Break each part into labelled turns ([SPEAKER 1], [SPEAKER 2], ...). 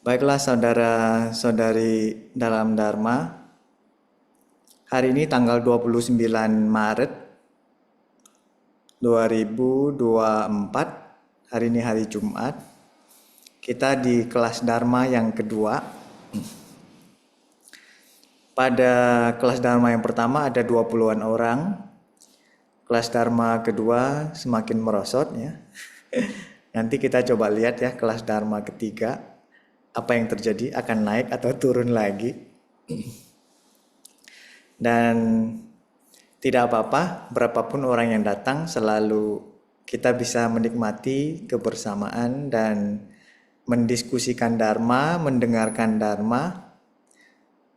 [SPEAKER 1] Baiklah saudara-saudari dalam Dharma, hari ini tanggal 29 Maret 2024, hari ini hari Jumat. Kita di kelas Dharma yang kedua. Pada kelas Dharma yang pertama ada 20-an orang. Kelas Dharma kedua semakin merosot ya. Nanti kita coba lihat ya kelas Dharma ketiga. Apa yang terjadi, akan naik atau turun lagi. Dan tidak apa-apa, berapapun orang yang datang, selalu kita bisa menikmati kebersamaan dan mendiskusikan Dharma, mendengarkan Dharma,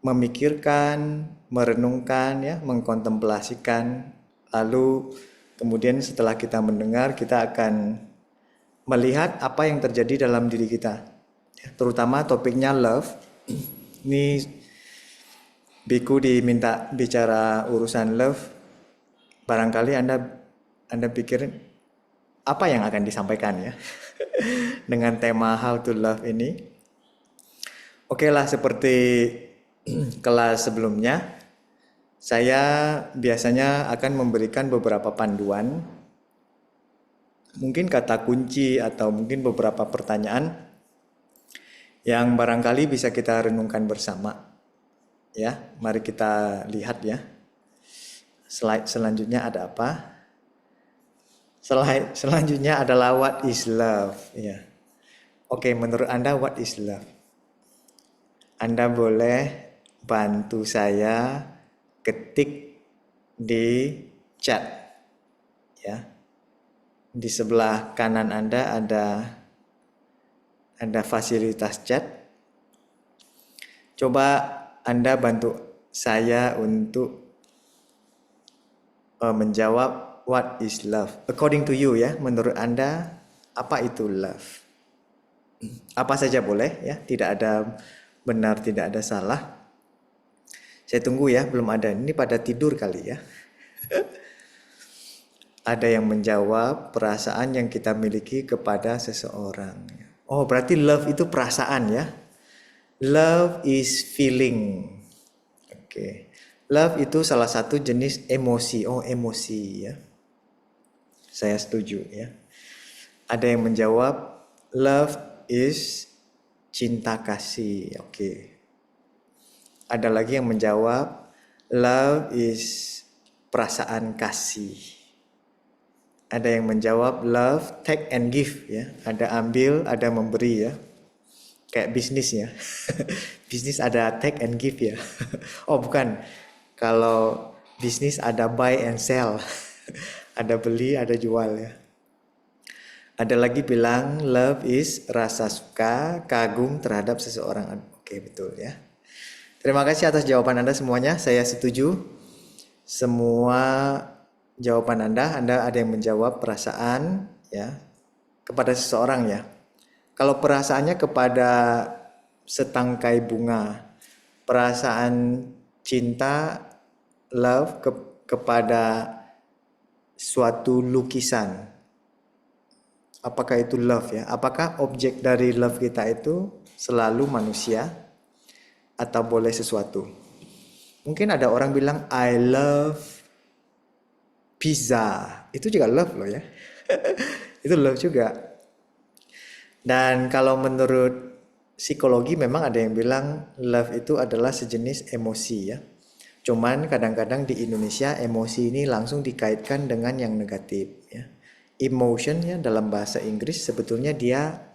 [SPEAKER 1] memikirkan, merenungkan, ya, mengkontemplasikan. Lalu kemudian setelah kita mendengar, kita akan melihat apa yang terjadi dalam diri kita. Terutama topiknya love. Ini biku diminta bicara urusan love. Barangkali Anda pikir apa yang akan disampaikan ya dengan tema how to love ini. Oke lah, seperti kelas sebelumnya, saya biasanya akan memberikan beberapa panduan, mungkin kata kunci atau mungkin beberapa pertanyaan yang barangkali bisa kita renungkan bersama. Ya, mari kita lihat ya. Slide selanjutnya ada apa? Slide selanjutnya adalah what is love. Ya. Oke, menurut Anda what is love? Anda boleh bantu saya ketik di chat. Ya. Di sebelah kanan Anda ada fasilitas chat. Coba Anda bantu saya untuk menjawab what is love. According to you ya, menurut Anda apa itu love? Apa saja boleh ya, tidak ada benar, tidak ada salah. Saya tunggu ya, belum ada. Ini pada tidur kali ya. Ada yang menjawab perasaan yang kita miliki kepada seseorang. Oh, berarti love itu perasaan ya. Love is feeling. Oke. Love itu salah satu jenis emosi. Oh, emosi ya. Saya setuju ya. Ada yang menjawab love is cinta kasih. Oke. Ada lagi yang menjawab love is perasaan kasih. Ada yang menjawab love take and give ya. Ada ambil, ada memberi ya. Kayak bisnis ya. Bisnis ada take and give ya. Oh bukan. Kalau bisnis ada buy and sell. Ada beli, ada jual ya. Ada lagi bilang love is rasa suka, kagum terhadap seseorang. Oke, betul ya. Terima kasih atas jawaban Anda semuanya. Saya setuju. Semua jawaban Anda ada yang menjawab perasaan ya kepada seseorang ya. Kalau perasaannya kepada setangkai bunga, perasaan cinta, love kepada suatu lukisan, apakah itu love ya? Apakah objek dari love kita itu selalu manusia atau boleh sesuatu? Mungkin ada orang bilang I love pizza, itu juga love loh ya. Itu love juga. Dan kalau menurut psikologi memang ada yang bilang love itu adalah sejenis emosi ya. Cuman kadang-kadang di Indonesia emosi ini langsung dikaitkan dengan yang negatif ya. Emotion ya dalam bahasa Inggris sebetulnya dia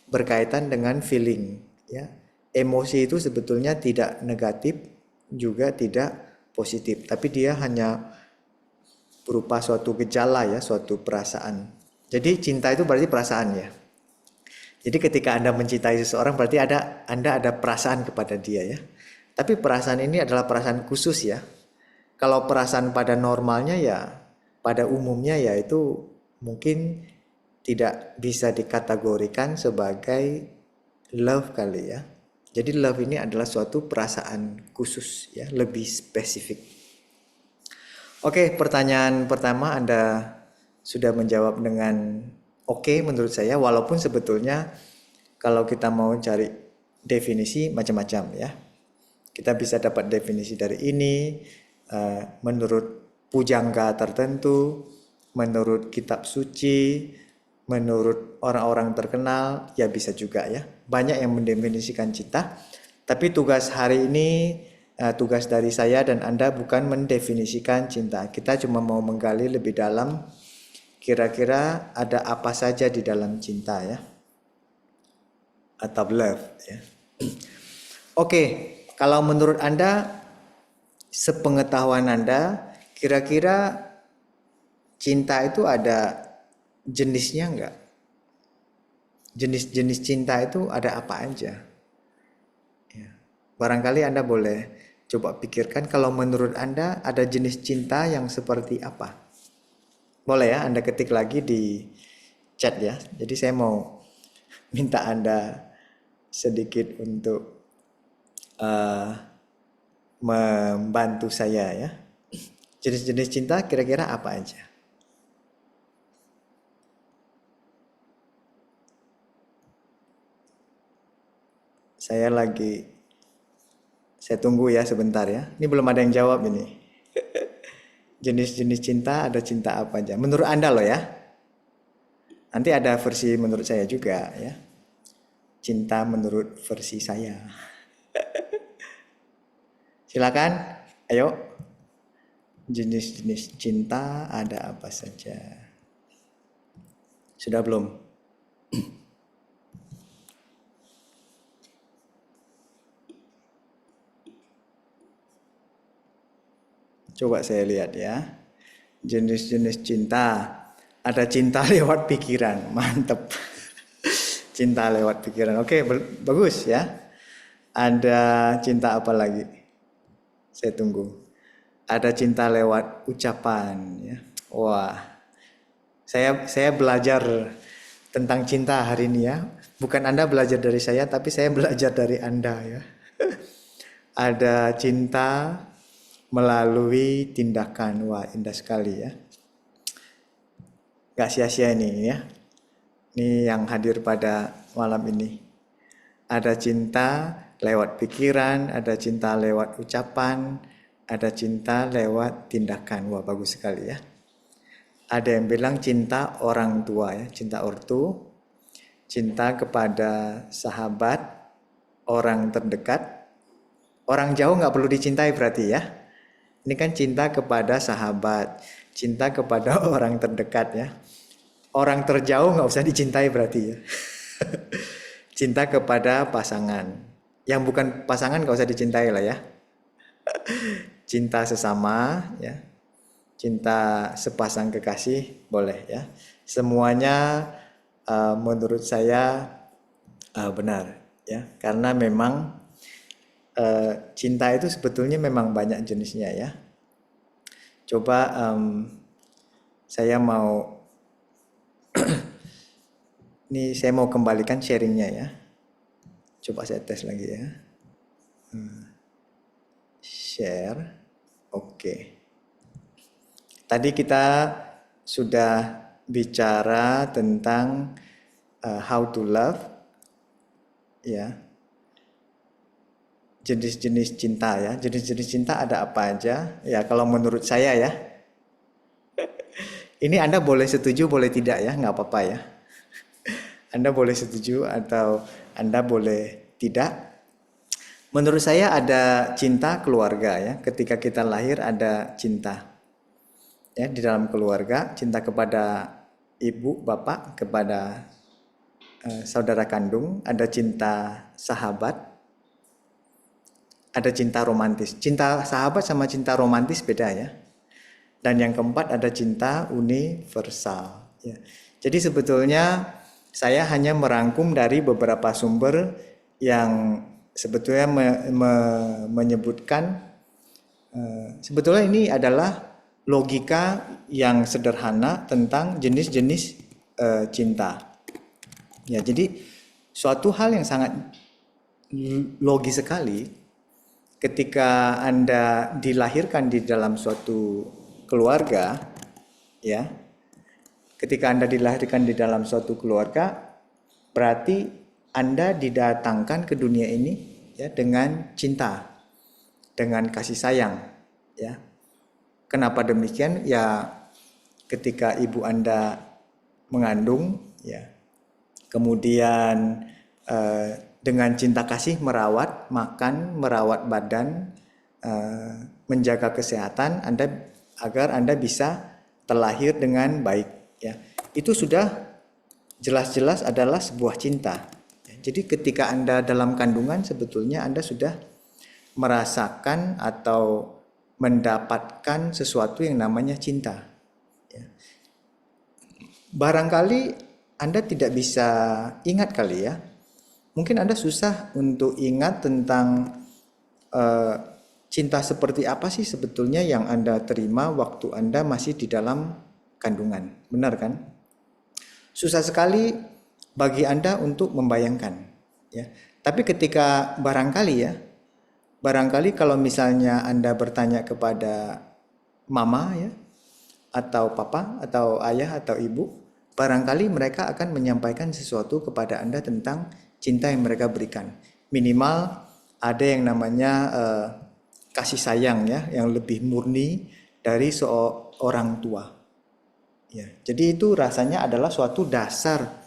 [SPEAKER 1] berkaitan dengan feeling ya. Emosi itu sebetulnya tidak negatif juga tidak positif, tapi dia hanya berupa suatu gejala ya, suatu perasaan. Jadi cinta itu berarti perasaan ya. Jadi ketika Anda mencintai seseorang berarti Anda ada perasaan kepada dia ya. Tapi perasaan ini adalah perasaan khusus ya. Kalau perasaan pada normalnya ya, pada umumnya ya itu mungkin tidak bisa dikategorikan sebagai love kali ya. Jadi love ini adalah suatu perasaan khusus ya, lebih spesifik. Oke, pertanyaan pertama Anda sudah menjawab dengan oke menurut saya, walaupun sebetulnya kalau kita mau cari definisi macam-macam ya. Kita bisa dapat definisi dari ini menurut pujangga tertentu, menurut kitab suci, menurut orang-orang terkenal, ya bisa juga ya. Banyak yang mendefinisikan cinta. Tapi tugas hari ini, tugas dari saya dan Anda bukan mendefinisikan cinta. Kita cuma mau menggali lebih dalam kira-kira ada apa saja di dalam cinta ya. Atau love ya. Oke, kalau menurut Anda, sepengetahuan Anda, kira-kira cinta itu ada jenisnya enggak? Jenis-jenis cinta itu ada apa aja? Ya. Barangkali Anda boleh coba pikirkan kalau menurut Anda ada jenis cinta yang seperti apa? Boleh ya, Anda ketik lagi di chat ya. Jadi saya mau minta Anda sedikit untuk membantu saya ya. Jenis-jenis cinta kira-kira apa aja? Saya tunggu ya sebentar ya. Ini belum ada yang jawab ini. Jenis-jenis cinta ada cinta apa aja? Menurut Anda loh ya. Nanti ada versi menurut saya juga ya. Cinta menurut versi saya. Silakan, ayo. Jenis-jenis cinta ada apa saja? Sudah belum? Coba saya lihat ya. Jenis-jenis cinta. Ada cinta lewat pikiran. Mantep. Cinta lewat pikiran. Oke, bagus ya. Ada cinta apa lagi? Saya tunggu. Ada cinta lewat ucapan ya. Wah, saya belajar tentang cinta hari ini ya. Bukan Anda belajar dari saya, tapi saya belajar dari Anda ya. Ada cinta melalui tindakan. Wah, indah sekali ya. Gak sia-sia ini ya. Ini yang hadir pada malam ini. Ada cinta lewat pikiran, ada cinta lewat ucapan, ada cinta lewat tindakan. Wah, bagus sekali ya. Ada yang bilang cinta orang tua ya, cinta ortu, cinta kepada sahabat, orang terdekat. Orang jauh nggak perlu dicintai berarti ya. Ini kan cinta kepada sahabat, cinta kepada orang terdekat ya. Orang terjauh nggak usah dicintai berarti ya. Cinta kepada pasangan. Yang bukan pasangan nggak usah dicintai lah ya. Cinta sesama ya. Cinta sepasang kekasih boleh ya. Semuanya menurut saya benar ya. Karena memang cinta itu sebetulnya memang banyak jenisnya ya. Coba saya mau ini saya mau kembalikan sharingnya ya. Coba saya tes lagi ya. Share. Oke. Tadi kita sudah bicara tentang how to love ya. Jenis-jenis cinta ya. Jenis-jenis cinta ada apa aja? Ya kalau menurut saya ya. Ini Anda boleh setuju boleh tidak ya, nggak apa-apa ya. Anda boleh setuju atau Anda boleh tidak. Menurut saya ada cinta keluarga ya. Ketika kita lahir ada cinta. Ya, di dalam keluarga, cinta kepada ibu, bapak, kepada saudara kandung, ada cinta sahabat, ada cinta romantis. Cinta sahabat sama cinta romantis beda ya. Dan yang keempat ada cinta universal. Ya. Jadi sebetulnya saya hanya merangkum dari beberapa sumber yang sebetulnya menyebutkan sebetulnya ini adalah logika yang sederhana tentang jenis-jenis cinta. Ya, jadi suatu hal yang sangat logis sekali ketika Anda dilahirkan di dalam suatu keluarga, ya. Ketika Anda dilahirkan di dalam suatu keluarga, berarti Anda didatangkan ke dunia ini ya dengan cinta, dengan kasih sayang, ya. Kenapa demikian? Ya, ketika ibu Anda mengandung, ya, kemudian dengan cinta kasih merawat, makan, merawat badan, menjaga kesehatan Anda agar Anda bisa terlahir dengan baik, ya. Itu sudah jelas-jelas adalah sebuah cinta. Jadi ketika Anda dalam kandungan sebetulnya Anda sudah merasakan atau mendapatkan sesuatu yang namanya cinta. Ya. Barangkali Anda tidak bisa ingat kali ya. Mungkin Anda susah untuk ingat tentang cinta seperti apa sih sebetulnya yang Anda terima waktu Anda masih di dalam kandungan. Benar kan? Susah sekali bagi Anda untuk membayangkan. Ya. Tapi ketika barangkali kalau misalnya Anda bertanya kepada mama ya, atau papa, atau ayah, atau ibu, barangkali mereka akan menyampaikan sesuatu kepada Anda tentang cinta yang mereka berikan. Minimal ada yang namanya kasih sayang ya, yang lebih murni dari seorang tua. Ya, jadi itu rasanya adalah suatu dasar,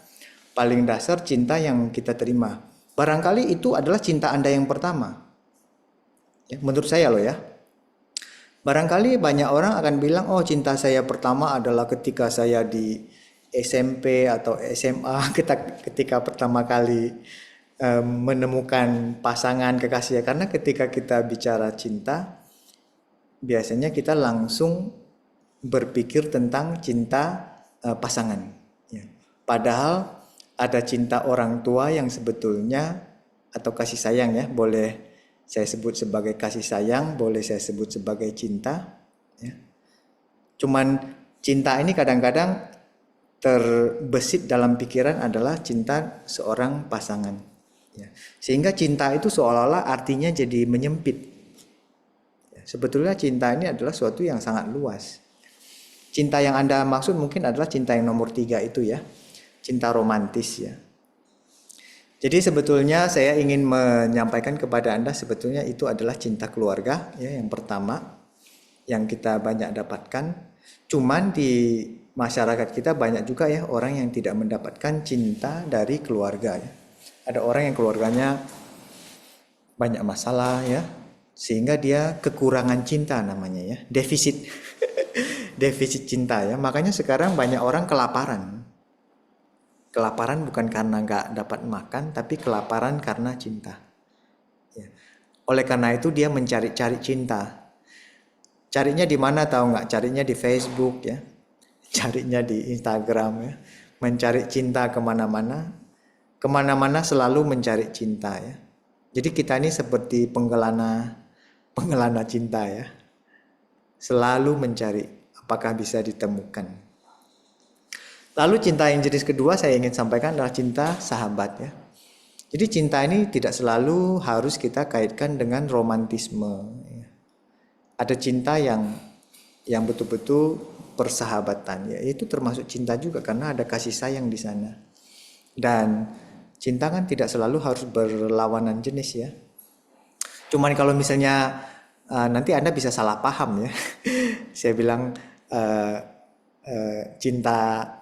[SPEAKER 1] paling dasar cinta yang kita terima. Barangkali itu adalah cinta Anda yang pertama. Ya, menurut saya loh ya. Barangkali banyak orang akan bilang, oh cinta saya pertama adalah ketika saya di SMP atau SMA, ketika pertama kali menemukan pasangan kekasih. Karena ketika kita bicara cinta, biasanya kita langsung berpikir tentang cinta pasangan. Ya. Padahal ada cinta orang tua yang sebetulnya, atau kasih sayang ya, boleh saya sebut sebagai kasih sayang, boleh saya sebut sebagai cinta. Ya. Cuman cinta ini kadang-kadang terbesit dalam pikiran adalah cinta seorang pasangan. Ya. Sehingga cinta itu seolah-olah artinya jadi menyempit. Ya. Sebetulnya cinta ini adalah suatu yang sangat luas. Cinta yang Anda maksud mungkin adalah cinta yang nomor 3 itu ya. Cinta romantis ya. Jadi sebetulnya saya ingin menyampaikan kepada Anda sebetulnya itu adalah cinta keluarga ya, yang pertama yang kita banyak dapatkan. Cuman di masyarakat kita banyak juga ya orang yang tidak mendapatkan cinta dari keluarga ya. Ada orang yang keluarganya banyak masalah ya, sehingga dia kekurangan cinta namanya ya, defisit. Defisit cinta ya. Makanya sekarang banyak orang kelaparan. Kelaparan bukan karena nggak dapat makan, tapi kelaparan karena cinta. Ya. Oleh karena itu dia mencari-cari cinta. Carinya di mana tahu nggak? Carinya di Facebook ya, carinya di Instagram ya. Mencari cinta kemana-mana, kemana-mana selalu mencari cinta ya. Jadi kita ini seperti penggelana cinta ya. Selalu mencari apakah bisa ditemukan. Lalu cinta yang jenis kedua saya ingin sampaikan adalah cinta sahabat ya. Jadi cinta ini tidak selalu harus kita kaitkan dengan romantisme. Ada cinta yang betul-betul persahabatan ya. Itu termasuk cinta juga karena ada kasih sayang di sana. Dan cinta kan tidak selalu harus berlawanan jenis ya. Cuman kalau misalnya nanti Anda bisa salah paham ya. Saya bilang cinta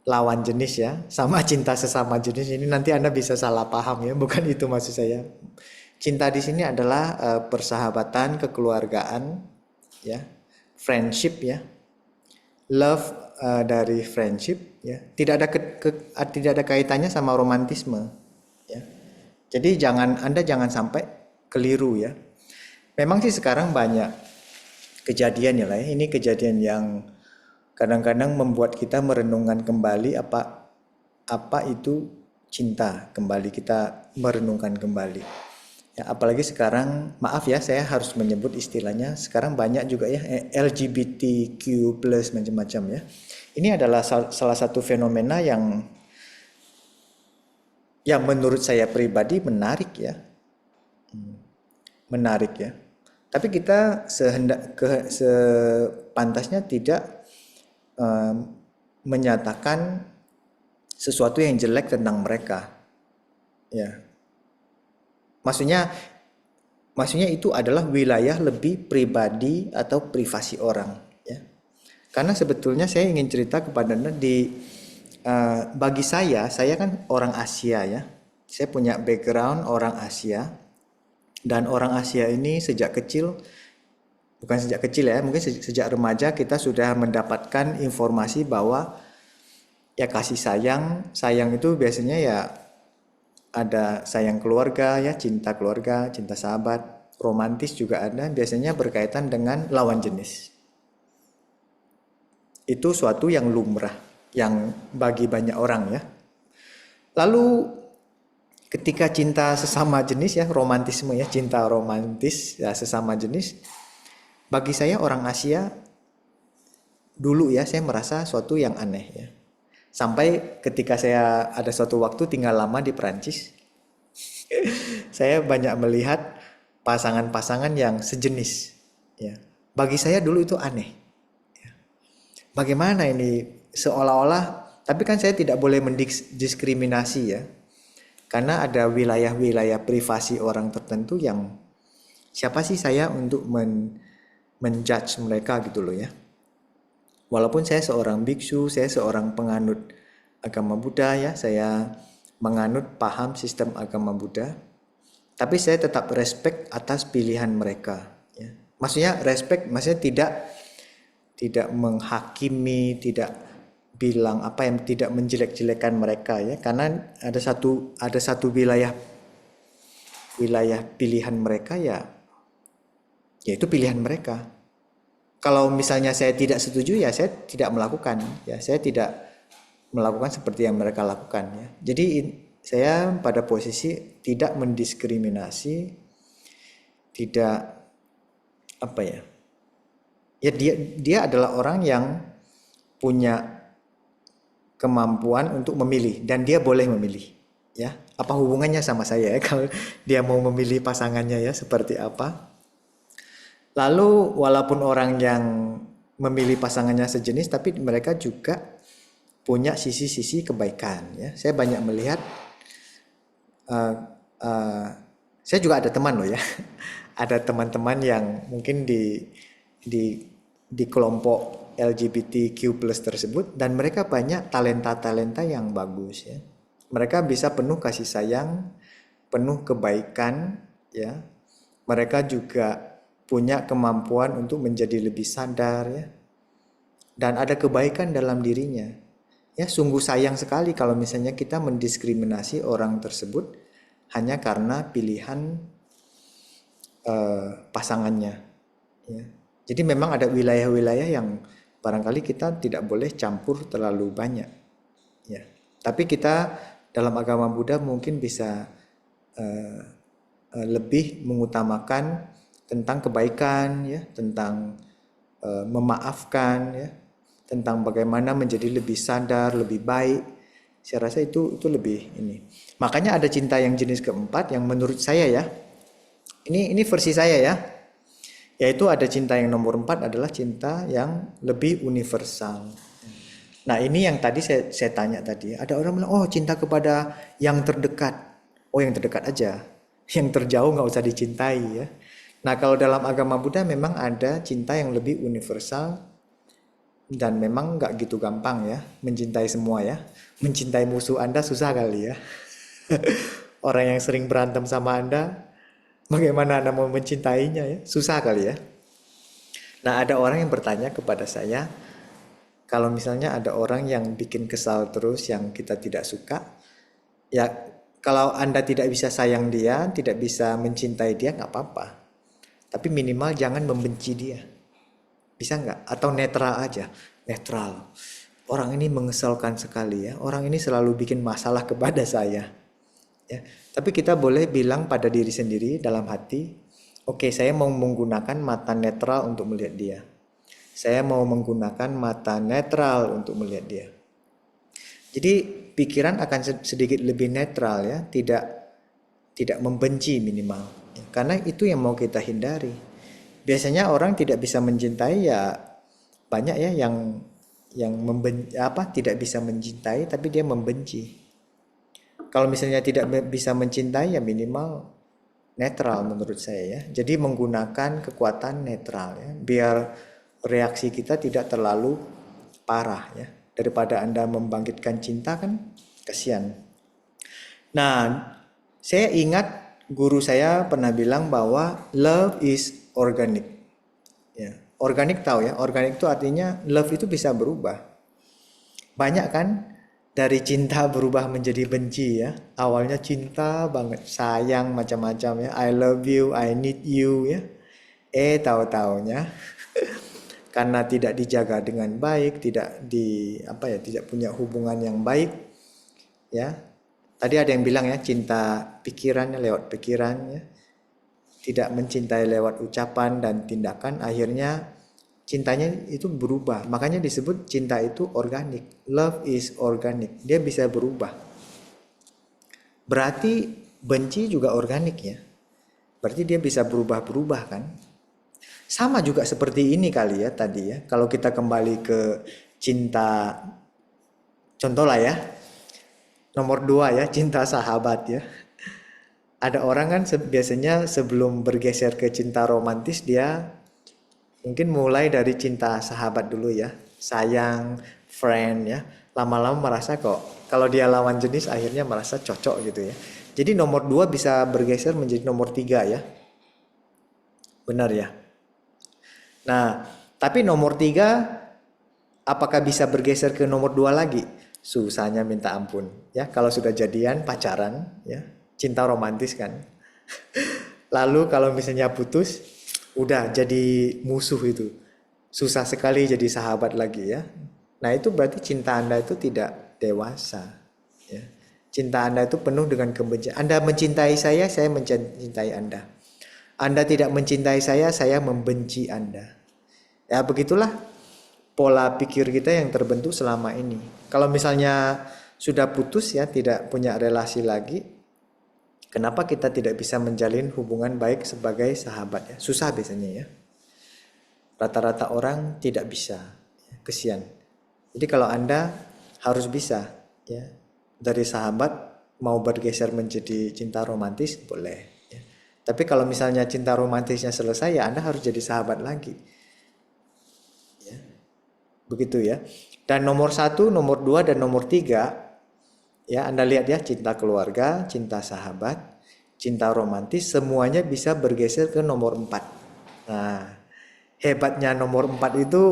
[SPEAKER 1] lawan jenis ya, sama cinta sesama jenis ini nanti Anda bisa salah paham ya, bukan itu maksud saya. Cinta di sini adalah persahabatan, kekeluargaan, ya, friendship ya, love dari friendship ya, tidak ada kaitannya sama romantisme ya. Jadi Anda jangan sampai keliru ya. Memang sih sekarang banyak kejadian ya lah ya. Ini kejadian yang kadang-kadang membuat kita merenungkan kembali apa itu cinta, kembali kita merenungkan kembali. Ya, apalagi sekarang, maaf ya saya harus menyebut istilahnya, sekarang banyak juga ya LGBTQ+ macam-macam ya. Ini adalah salah satu fenomena yang menurut saya pribadi menarik ya. Menarik ya. Tapi kita sepantasnya tidak menyatakan sesuatu yang jelek tentang mereka. Ya, maksudnya maksudnya itu adalah wilayah lebih pribadi atau privasi orang. Ya, karena sebetulnya saya ingin cerita kepada Anda bagi saya kan orang Asia ya. Saya punya background orang Asia dan orang Asia ini sejak kecil, bukan sejak kecil ya, mungkin sejak remaja kita sudah mendapatkan informasi bahwa ya kasih sayang, sayang itu biasanya ya ada sayang keluarga ya, cinta keluarga, cinta sahabat, romantis juga ada, biasanya berkaitan dengan lawan jenis. Itu suatu yang lumrah, yang bagi banyak orang ya. Lalu ketika cinta sesama jenis ya, romantisme ya, cinta romantis ya sesama jenis, bagi saya orang Asia dulu ya saya merasa suatu yang aneh ya. Sampai ketika saya ada suatu waktu tinggal lama di Perancis, saya banyak melihat pasangan-pasangan yang sejenis ya. Bagi saya dulu itu aneh. Bagaimana ini seolah-olah, tapi kan saya tidak boleh mendiskriminasi ya. Karena ada wilayah-wilayah privasi orang tertentu yang siapa sih saya untuk menjudge mereka gitu loh ya. Walaupun saya seorang biksu, saya seorang penganut agama Buddha ya, saya menganut paham sistem agama Buddha, tapi saya tetap respect atas pilihan mereka ya. Maksudnya respect, maksudnya tidak menghakimi, tidak bilang apa yang tidak menjelek-jelekan mereka ya, karena ada satu wilayah pilihan mereka ya, yaitu pilihan mereka. Kalau misalnya saya tidak setuju ya saya tidak melakukan ya, saya tidak melakukan seperti yang mereka lakukan ya. Jadi saya pada posisi tidak mendiskriminasi, tidak apa ya. Ya dia adalah orang yang punya kemampuan untuk memilih dan dia boleh memilih ya. Apa hubungannya sama saya ya kalau dia mau memilih pasangannya ya seperti apa? Lalu walaupun orang yang memilih pasangannya sejenis, tapi mereka juga punya sisi-sisi kebaikan ya. Saya banyak melihat, uh, uh, saya juga ada teman loh ya, ada teman-teman yang mungkin di kelompok LGBTQ+ tersebut, dan mereka banyak talenta-talenta yang bagus ya. Mereka bisa penuh kasih sayang, penuh kebaikan ya. Mereka juga punya kemampuan untuk menjadi lebih sadar ya, dan ada kebaikan dalam dirinya ya. Sungguh sayang sekali kalau misalnya kita mendiskriminasi orang tersebut hanya karena pilihan pasangannya ya. Jadi memang ada wilayah-wilayah yang barangkali kita tidak boleh campur terlalu banyak ya. Tapi kita dalam agama Buddha mungkin bisa lebih mengutamakan tentang kebaikan ya, tentang memaafkan ya, tentang bagaimana menjadi lebih sadar, lebih baik. Saya rasa itu lebih ini. Makanya ada cinta yang jenis keempat yang menurut saya ya, ini versi saya ya, yaitu ada cinta yang nomor 4 adalah cinta yang lebih universal. Nah ini yang tadi saya tanya tadi, ada orang bilang oh cinta kepada yang terdekat. Oh yang terdekat aja, yang terjauh nggak usah dicintai ya. Nah kalau dalam agama Buddha memang ada cinta yang lebih universal, dan memang nggak gitu gampang ya mencintai semua ya. Mencintai musuh Anda susah kali ya. Orang yang sering berantem sama Anda, bagaimana Anda mau mencintainya ya? Susah kali ya. Nah ada orang yang bertanya kepada saya, kalau misalnya ada orang yang bikin kesal terus yang kita tidak suka, ya kalau Anda tidak bisa sayang dia, tidak bisa mencintai dia nggak apa-apa. Tapi minimal jangan membenci dia. Bisa nggak? Atau netral aja. Netral. Orang ini mengesalkan sekali ya. Orang ini selalu bikin masalah kepada saya. Ya. Tapi kita boleh bilang pada diri sendiri dalam hati, oke, saya mau menggunakan mata netral untuk melihat dia. Saya mau menggunakan mata netral untuk melihat dia. Jadi pikiran akan sedikit lebih netral ya, tidak membenci minimal. Karena itu yang mau kita hindari. Biasanya orang tidak bisa mencintai ya banyak ya yang yang tidak bisa mencintai tapi dia membenci. Kalau misalnya tidak bisa mencintai ya minimal netral menurut saya ya. Jadi menggunakan kekuatan netral ya, biar reaksi kita tidak terlalu parah ya. Daripada Anda membangkitkan cinta kan kasihan. Nah, saya ingat guru saya pernah bilang bahwa love is organic. Ya, organik tahu ya, organik itu artinya love itu bisa berubah. Banyak kan dari cinta berubah menjadi benci ya. Awalnya cinta banget, sayang macam-macam ya. I love you, I need you ya. Tahu-taunya karena tidak dijaga dengan baik, tidak punya hubungan yang baik ya. Tadi ada yang bilang ya, cinta pikirannya lewat pikiran ya. Tidak mencintai lewat ucapan dan tindakan, akhirnya cintanya itu berubah. Makanya disebut cinta itu organik. Love is organic. Dia bisa berubah. Berarti benci juga organik ya. Berarti dia bisa berubah-berubah kan. Sama juga seperti ini kali ya tadi ya. Kalau kita kembali ke cinta, contoh lah ya. Nomor 2 ya, cinta sahabat ya. Ada orang kan biasanya sebelum bergeser ke cinta romantis dia mungkin mulai dari cinta sahabat dulu ya. Sayang, friend ya. Lama-lama merasa kok kalau dia lawan jenis akhirnya merasa cocok gitu ya. Jadi nomor 2 bisa bergeser menjadi nomor 3 ya. Benar ya. Nah, tapi nomor 3 apakah bisa bergeser ke nomor 2 lagi? Susahnya minta ampun ya. Kalau sudah jadian pacaran ya, cinta romantis kan. Lalu kalau misalnya putus, udah jadi musuh itu. Susah sekali jadi sahabat lagi ya. Nah itu berarti cinta Anda itu tidak dewasa. Ya. Cinta Anda itu penuh dengan kebencian. Anda mencintai saya mencintai Anda. Anda tidak mencintai saya membenci Anda. Ya begitulah pola pikir kita yang terbentuk selama ini. Kalau misalnya sudah putus ya, tidak punya relasi lagi, kenapa kita tidak bisa menjalin hubungan baik sebagai sahabat ya? Susah biasanya ya. Rata-rata orang tidak bisa. Kesian. Jadi kalau Anda harus bisa ya. Dari sahabat mau bergeser menjadi cinta romantis boleh ya. Tapi kalau misalnya cinta romantisnya selesai ya Anda harus jadi sahabat lagi. Ya. Begitu ya. Dan nomor 1, nomor 2 dan nomor 3 ya Anda lihat ya, cinta keluarga, cinta sahabat, cinta romantis semuanya bisa bergeser ke nomor 4. Nah, hebatnya nomor 4 itu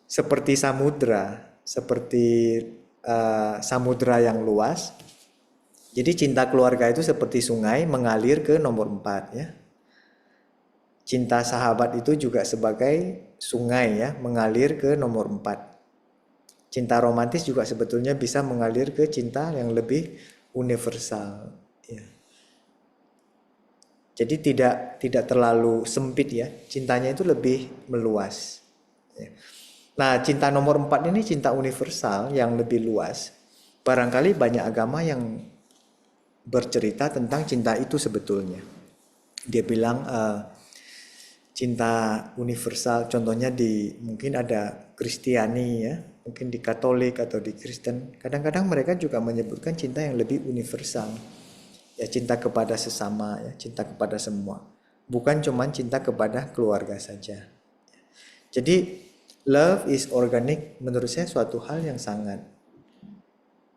[SPEAKER 1] seperti samudra yang luas. Jadi cinta keluarga itu seperti sungai mengalir ke nomor 4 ya. Cinta sahabat itu juga sebagai sungai ya, mengalir ke nomor 4. Cinta romantis juga sebetulnya bisa mengalir ke cinta yang lebih universal ya. Jadi tidak terlalu sempit ya, cintanya itu lebih meluas. Ya. Nah, cinta nomor 4 ini cinta universal yang lebih luas. Barangkali banyak agama yang bercerita tentang cinta itu sebetulnya. Dia bilang cinta universal, contohnya mungkin ada Kristiani ya, mungkin di Katolik atau di Kristen. Kadang-kadang mereka juga menyebutkan cinta yang lebih universal. Ya cinta kepada sesama ya, cinta kepada semua. Bukan cuma cinta kepada keluarga saja. Jadi love is organic menurut saya suatu hal yang sangat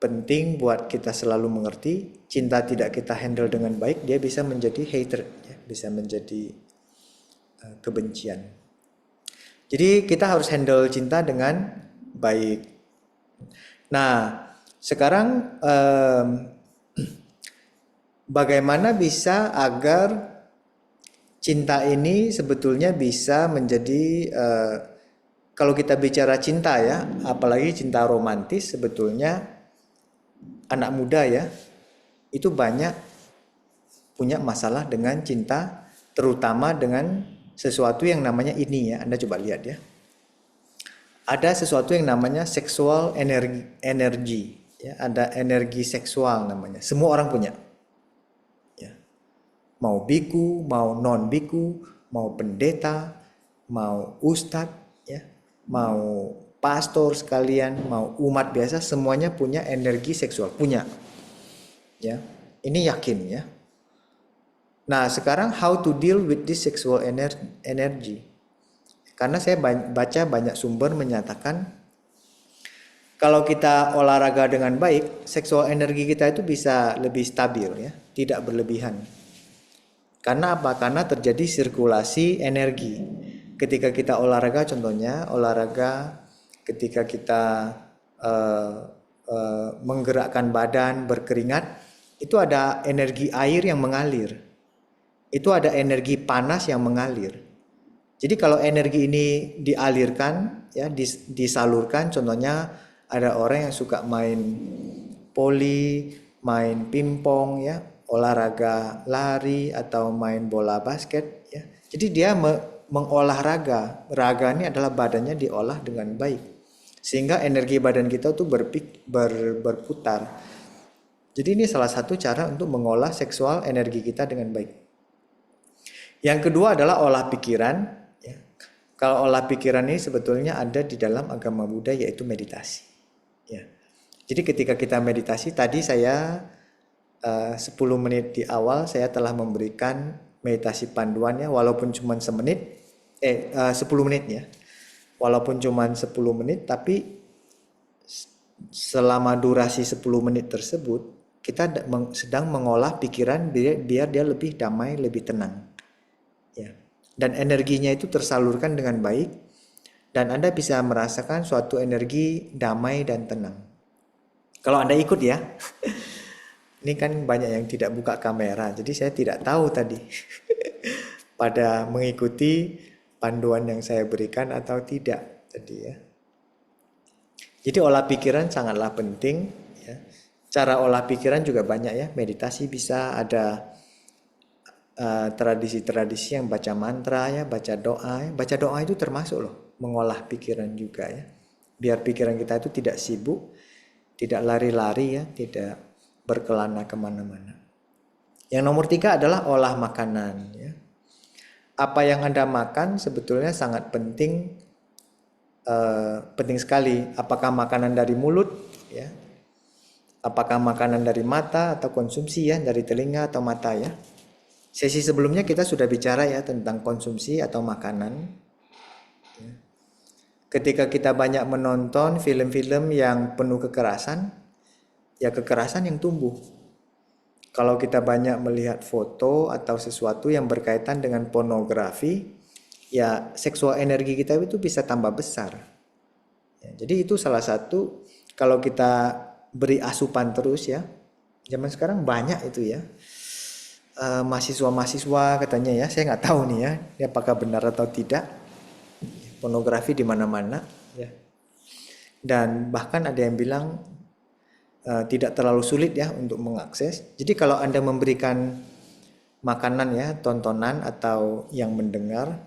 [SPEAKER 1] penting buat kita selalu mengerti. Cinta tidak kita handle dengan baik, dia bisa menjadi hatred ya, bisa menjadi kebencian. Jadi kita harus handle cinta dengan baik. Nah, sekarang bagaimana bisa agar cinta ini sebetulnya bisa menjadi kalau kita bicara cinta ya, apalagi cinta romantis, sebetulnya anak muda ya itu banyak punya masalah dengan cinta, terutama dengan sesuatu yang namanya ini ya. Anda coba lihat ya. Ada sesuatu yang namanya seksual energi ya, ada energi seksual namanya. Semua orang punya. Mau biku, mau non biku, mau pendeta, mau ustadz, ya, mau pastor sekalian, mau umat biasa, semuanya punya energi seksual, punya. Ya, ini yakin ya. Nah, sekarang how to deal with this sexual energy? Karena saya baca banyak sumber menyatakan kalau kita olahraga dengan baik, seksual energi kita itu bisa lebih stabil ya, tidak berlebihan. Karena apa? Karena terjadi sirkulasi energi. Ketika kita olahraga, contohnya olahraga ketika kita menggerakkan badan, berkeringat, itu ada energi air yang mengalir. Itu ada energi panas yang mengalir. Jadi kalau energi ini dialirkan, ya disalurkan, contohnya ada orang yang suka main voli, main pingpong, ya olahraga lari atau main bola basket, ya. Jadi dia mengolah raga. Raga ini adalah badannya diolah dengan baik, sehingga energi badan kita tuh berputar. Jadi ini salah satu cara untuk mengolah seksual energi kita dengan baik. Yang kedua adalah olah pikiran. Kalau olah pikiran ini sebetulnya ada di dalam agama Buddha, yaitu meditasi. Ya. Jadi ketika kita meditasi, tadi saya 10 menit di awal saya telah memberikan meditasi panduannya, walaupun cuma 10 menit ya. Walaupun cuma 10 menit, tapi selama durasi 10 menit tersebut, kita sedang mengolah pikiran biar dia lebih damai, lebih tenang. Ya. Dan energinya itu tersalurkan dengan baik, dan Anda bisa merasakan suatu energi damai dan tenang. Kalau Anda ikut ya, ini kan banyak yang tidak buka kamera, jadi saya tidak tahu tadi pada mengikuti panduan yang saya berikan atau tidak tadi ya. Jadi olah pikiran sangatlah penting ya. Cara olah pikiran juga banyak ya, meditasi bisa ada. Tradisi-tradisi yang baca mantra ya, baca doa ya. Baca doa itu termasuk loh mengolah pikiran juga ya, biar pikiran kita itu tidak sibuk, tidak lari-lari ya, tidak berkelana kemana-mana. Yang nomor 3 adalah olah makanan ya. Apa yang Anda makan sebetulnya sangat penting, penting sekali. Apakah makanan dari mulut ya, apakah makanan dari mata atau konsumsi ya, dari telinga atau mata ya. Sesi sebelumnya kita sudah bicara ya tentang konsumsi atau makanan. Ketika kita banyak menonton film-film yang penuh kekerasan, ya kekerasan yang tumbuh. Kalau kita banyak melihat foto atau sesuatu yang berkaitan dengan pornografi, ya seksual energi kita itu bisa tambah besar. Ya, jadi itu salah satu, kalau kita beri asupan terus ya, zaman sekarang banyak itu ya. Mahasiswa-mahasiswa katanya ya, saya nggak tahu nih ya, apakah benar atau tidak, pornografi di mana-mana ya. Dan bahkan ada yang bilang tidak terlalu sulit ya untuk mengakses. Jadi kalau Anda memberikan makanan ya, tontonan atau yang mendengar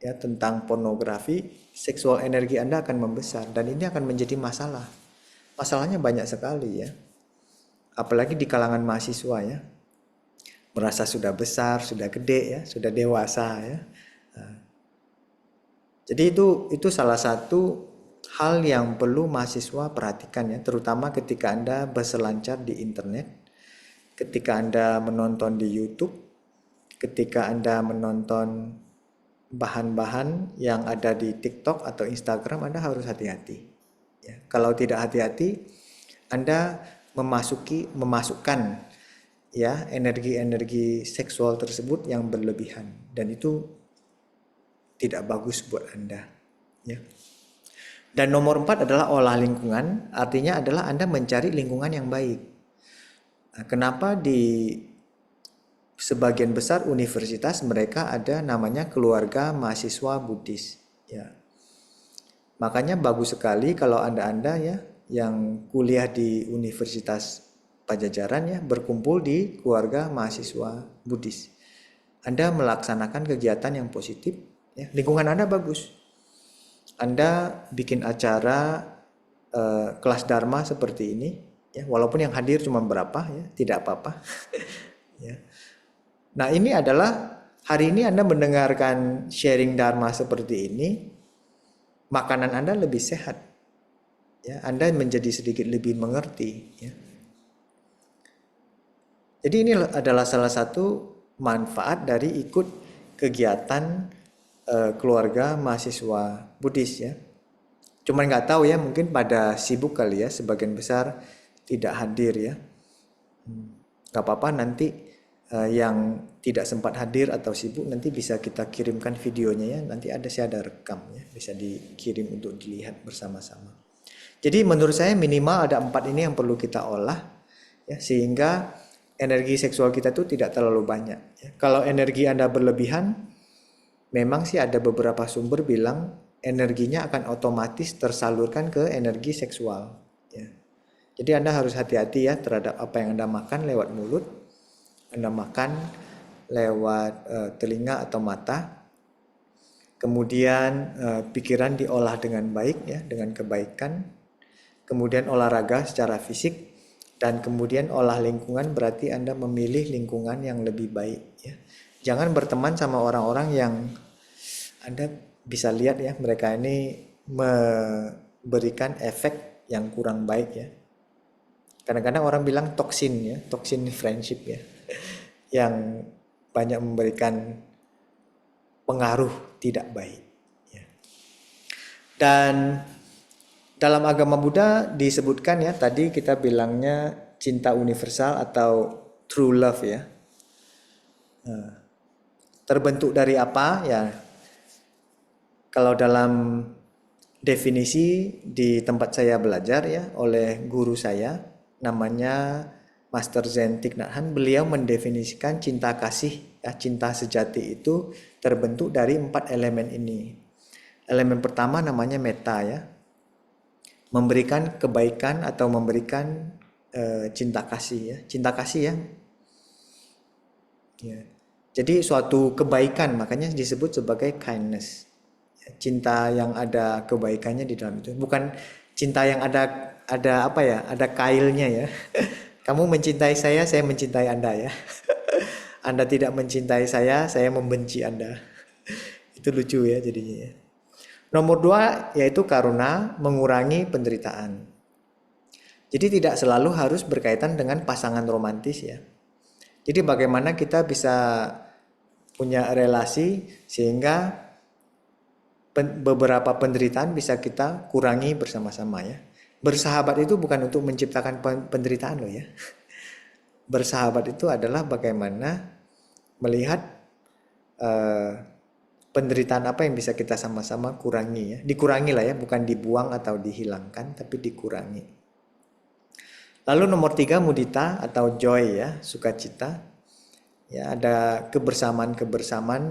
[SPEAKER 1] ya tentang pornografi, seksual energi Anda akan membesar, dan ini akan menjadi masalah. Masalahnya banyak sekali ya. Apalagi di kalangan mahasiswa ya. Merasa sudah besar, sudah gede ya, sudah dewasa ya. Jadi itu salah satu hal yang perlu mahasiswa perhatikan ya, terutama ketika Anda berselancar di internet, ketika Anda menonton di YouTube, ketika Anda menonton bahan-bahan yang ada di TikTok atau Instagram, Anda harus hati-hati. Ya, kalau tidak hati-hati, Anda memasukkan ya energi-energi seksual tersebut yang berlebihan, dan itu tidak bagus buat Anda ya. Dan nomor 4 adalah olah lingkungan, artinya adalah Anda mencari lingkungan yang baik. Nah, kenapa di sebagian besar universitas mereka ada namanya keluarga mahasiswa Buddhis ya. Makanya bagus sekali kalau Anda ya yang kuliah di Universitas Pajajaran ya, berkumpul di keluarga mahasiswa Buddhis. Anda melaksanakan kegiatan yang positif ya, lingkungan Anda bagus. Anda bikin acara kelas dharma seperti ini ya, walaupun yang hadir cuma berapa ya, tidak apa-apa. Ya. Nah, ini adalah hari ini Anda mendengarkan sharing dharma seperti ini, makanan Anda lebih sehat. Ya, Anda menjadi sedikit lebih mengerti. Ya. Jadi ini adalah salah satu manfaat dari ikut kegiatan keluarga mahasiswa Buddhis ya. Cuman nggak tahu ya, mungkin pada sibuk kali ya, sebagian besar tidak hadir ya. Nggak apa-apa, nanti yang tidak sempat hadir atau sibuk nanti bisa kita kirimkan videonya ya. Nanti saya ada rekam ya, bisa dikirim untuk dilihat bersama-sama. Jadi menurut saya minimal ada 4 ini yang perlu kita olah ya, sehingga energi seksual kita itu tidak terlalu banyak ya. Kalau energi Anda berlebihan, memang sih ada beberapa sumber bilang energinya akan otomatis tersalurkan ke energi seksual ya. Jadi Anda harus hati-hati ya terhadap apa yang Anda makan lewat mulut, Anda makan lewat telinga atau mata. Kemudian pikiran diolah dengan baik ya, dengan kebaikan. Kemudian olahraga secara fisik, dan kemudian olah lingkungan, berarti Anda memilih lingkungan yang lebih baik ya. Jangan berteman sama orang-orang yang Anda bisa lihat ya, mereka ini memberikan efek yang kurang baik ya. Kadang-kadang orang bilang toksin ya, toksin friendship ya, yang banyak memberikan pengaruh tidak baik ya. Dan dalam agama Buddha disebutkan ya, tadi kita bilangnya cinta universal atau true love ya. Terbentuk dari apa ya? Kalau dalam definisi di tempat saya belajar ya, oleh guru saya, namanya Master Zen Thich Nhat Hanh, beliau mendefinisikan cinta kasih ya, cinta sejati itu terbentuk dari 4 elemen ini. Elemen pertama namanya metta ya, memberikan kebaikan atau memberikan cinta kasih ya, cinta kasih ya. Ya. Jadi suatu kebaikan, makanya disebut sebagai kindness. Cinta yang ada kebaikannya di dalam itu, bukan cinta yang ada apa ya, ada kailnya ya. Kamu mencintai saya mencintai Anda ya. Anda tidak mencintai saya membenci Anda. Itu lucu ya jadinya ya. Nomor 2 yaitu karuna, mengurangi penderitaan. Jadi tidak selalu harus berkaitan dengan pasangan romantis ya. Jadi bagaimana kita bisa punya relasi sehingga beberapa penderitaan bisa kita kurangi bersama-sama ya. Bersahabat itu bukan untuk menciptakan penderitaan loh ya. Bersahabat itu adalah bagaimana melihat penderitaan apa yang bisa kita sama-sama kurangi ya. Dikurangi lah ya, bukan dibuang atau dihilangkan, tapi dikurangi. Lalu nomor 3 mudita atau joy ya, sukacita. Ya, ada kebersamaan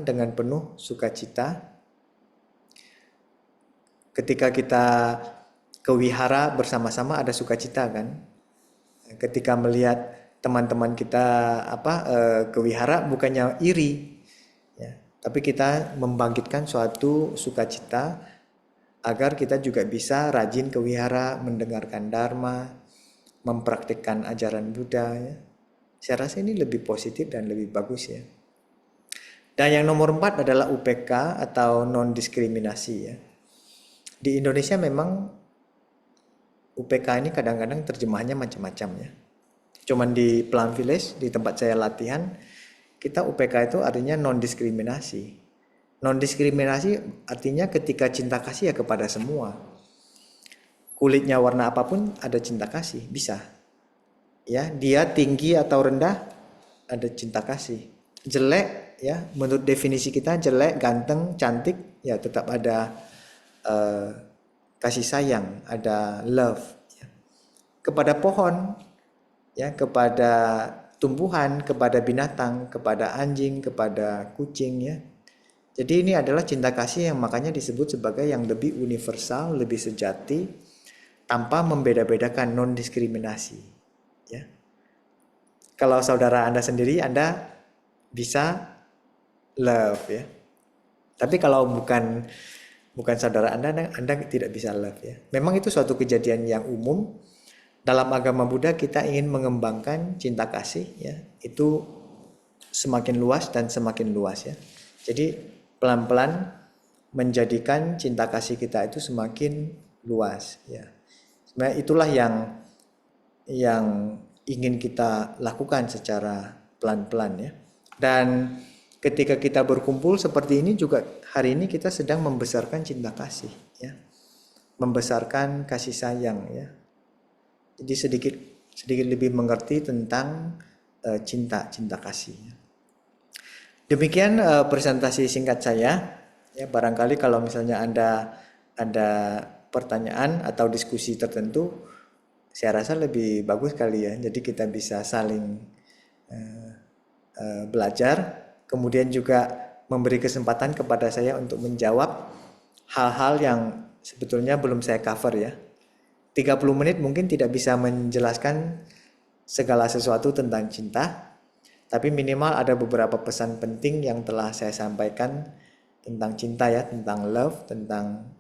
[SPEAKER 1] dengan penuh sukacita. Ketika kita ke wihara bersama-sama ada sukacita kan. Ketika melihat teman-teman kita ke wihara bukannya iri ya, tapi kita membangkitkan suatu sukacita agar kita juga bisa rajin ke wihara, mendengarkan dharma, mempraktikkan ajaran Buddha ya. Saya rasa ini lebih positif dan lebih bagus ya. Dan yang nomor 4 adalah UPK atau non diskriminasi ya. Di Indonesia memang UPK ini kadang-kadang terjemahannya macam-macam ya. Cuman di Plum Village, di tempat saya latihan, kita UPK itu artinya non diskriminasi. Non diskriminasi artinya ketika cinta kasih ya kepada semua. Kulitnya warna apapun ada cinta kasih, bisa. Ya, dia tinggi atau rendah ada cinta kasih. Jelek ya, menurut definisi kita jelek, ganteng, cantik ya tetap ada kasih sayang, ada love ya. Kepada pohon ya, kepada tumbuhan, kepada binatang, kepada anjing, kepada kucing ya. Jadi ini adalah cinta kasih yang makanya disebut sebagai yang lebih universal, lebih sejati, tanpa membeda-bedakan, non diskriminasi ya. Kalau saudara Anda sendiri, Anda bisa love ya. Tapi kalau bukan saudara Anda tidak bisa love ya. Memang itu suatu kejadian yang umum. Dalam agama Buddha kita ingin mengembangkan cinta kasih ya. Itu semakin luas dan semakin luas ya. Jadi pelan-pelan menjadikan cinta kasih kita itu semakin luas ya. Sebenarnya itulah yang ingin kita lakukan secara pelan-pelan ya. Dan ketika kita berkumpul seperti ini juga hari ini kita sedang membesarkan cinta kasih ya. Membesarkan kasih sayang ya. Jadi sedikit lebih mengerti tentang cinta kasih. Demikian presentasi singkat saya. Ya, barangkali kalau misalnya ada pertanyaan atau diskusi tertentu, saya rasa lebih bagus kali ya. Jadi kita bisa saling belajar, kemudian juga memberi kesempatan kepada saya untuk menjawab hal-hal yang sebetulnya belum saya cover ya. 30 menit mungkin tidak bisa menjelaskan segala sesuatu tentang cinta, tapi minimal ada beberapa pesan penting yang telah saya sampaikan tentang cinta ya, tentang love, tentang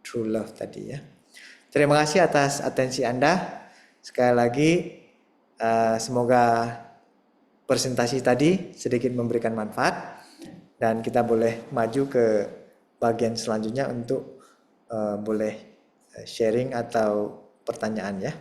[SPEAKER 1] true love tadi ya. Terima kasih atas atensi Anda. Sekali lagi semoga presentasi tadi sedikit memberikan manfaat dan kita boleh maju ke bagian selanjutnya untuk boleh sharing atau pertanyaan ya.